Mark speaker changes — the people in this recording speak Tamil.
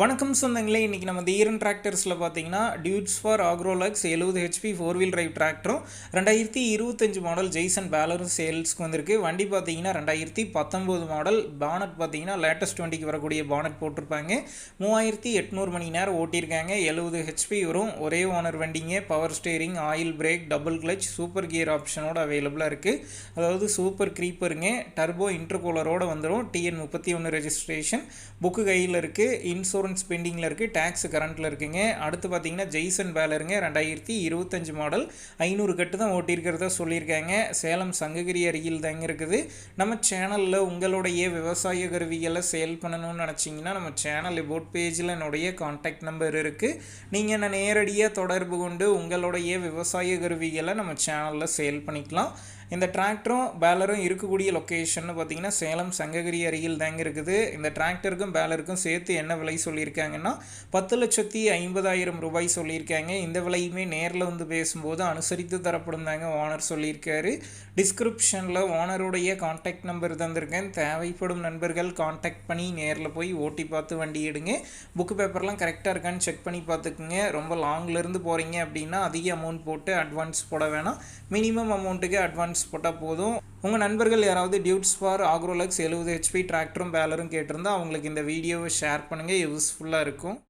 Speaker 1: வணக்கம் சொந்தங்களே, இன்றைக்கி நம்ம தீரன் டிராக்டர்ஸில் பார்த்தீங்கன்னா Deutz Fahr Agrolux 70 HP 4 wheel drive டிராக்டரும் 2025 மாடல் ஜெய்சன் பேலரும் சேல்ஸ்க்கு வந்திருக்கு. வண்டி பார்த்தீங்கன்னா 2019 மாடல். பானட் பார்த்தீங்கன்னா லேட்டஸ்ட் வண்டிக்கு வரக்கூடிய பானட் போட்டிருப்பாங்க. 3800 மணி நேரம் ஓட்டியிருக்காங்க. 70 ஹெச்பி வரும். ஒரே ஓனர் வண்டிங்க. Power steering, oil brake, double clutch, super gear ஆப்ஷனோட அவைலபிளாக இருக்குது. அதாவது சூப்பர் க்ரீப்பருங்க. டர்போ இன்டர்கூலரோடு வந்துடும். TN31 registration. புக்கு கையில் இருக்குது. இன்சூரன்ஸ் பெண்டிங்கில் இருக்குது. டேக்ஸ் கரண்ட்டில் இருக்குங்க. அடுத்து பார்த்தீங்கன்னா ஜெய்சன் பேலருங்க. 2025 மாடல். 500 கட்டு தான் ஓட்டியிருக்கிறதா சொல்லியிருக்காங்க. சேலம் சங்ககிரி அருகில் தாங்க இருக்குது. நம்ம சேனலில் உங்களுடைய விவசாய கருவிகளை சேல் பண்ணணும்னு நினச்சிங்கன்னா நம்ம சேனல் அபவுட் பேஜில் என்னுடைய கான்டாக்ட் நம்பர் இருக்குது. நீங்கள் என்ன நேரடியாக தொடர்பு கொண்டு உங்களுடைய விவசாய கருவிகளை நம்ம சேனலில் சேல் பண்ணிக்கலாம். இந்த டிராக்டரும் பேலரும் இருக்கக்கூடிய லொக்கேஷன்னு பார்த்தீங்கன்னா சேலம் சங்ககிரி அருகில் தாங்க இருக்குது. இந்த டிராக்டருக்கும் பேலருக்கும் சேர்த்து என்ன விலை சொல்லியிருக்காங்கன்னா 10,50,000 ரூபாய் சொல்லியிருக்காங்க. இந்த விலையுமே நேரில் வந்து பேசும்போது அனுசரித்து தரப்படும் தாங்க ஓனர் சொல்லியிருக்காரு. டிஸ்கிரிப்ஷனில் ஓனருடைய கான்டாக்ட் நம்பர் தந்திருக்கேன். தேவைப்படும் நண்பர்கள் கான்டாக்ட் பண்ணி நேரில் போய் ஓட்டி பார்த்து வண்டி எடுங்க. புக்கு பேப்பர்லாம் கரெக்டாக இருக்கான்னு செக் பண்ணி பார்த்துக்குங்க. ரொம்ப லாங்லேருந்து போகிறீங்க அப்படின்னா அதிக அமௌண்ட் போட்டு அட்வான்ஸ் போட வேணாம். மினிமம் அமௌண்ட்டுக்கு அட்வான்ஸ் போட்டால் போதும். உங்கள் நண்பர்கள் யாராவது டியூட்ஸ் ஃபார் ஆக்ரோலக்ஸ் 70 ஹெச்பி டிராக்டரும் பேலரும் கேட்டிருந்தால் அவங்களுக்கு இந்த வீடியோவை ஷேர் பண்ணுங்கள். யூஸ்ஃபுல்லாக இருக்கும்.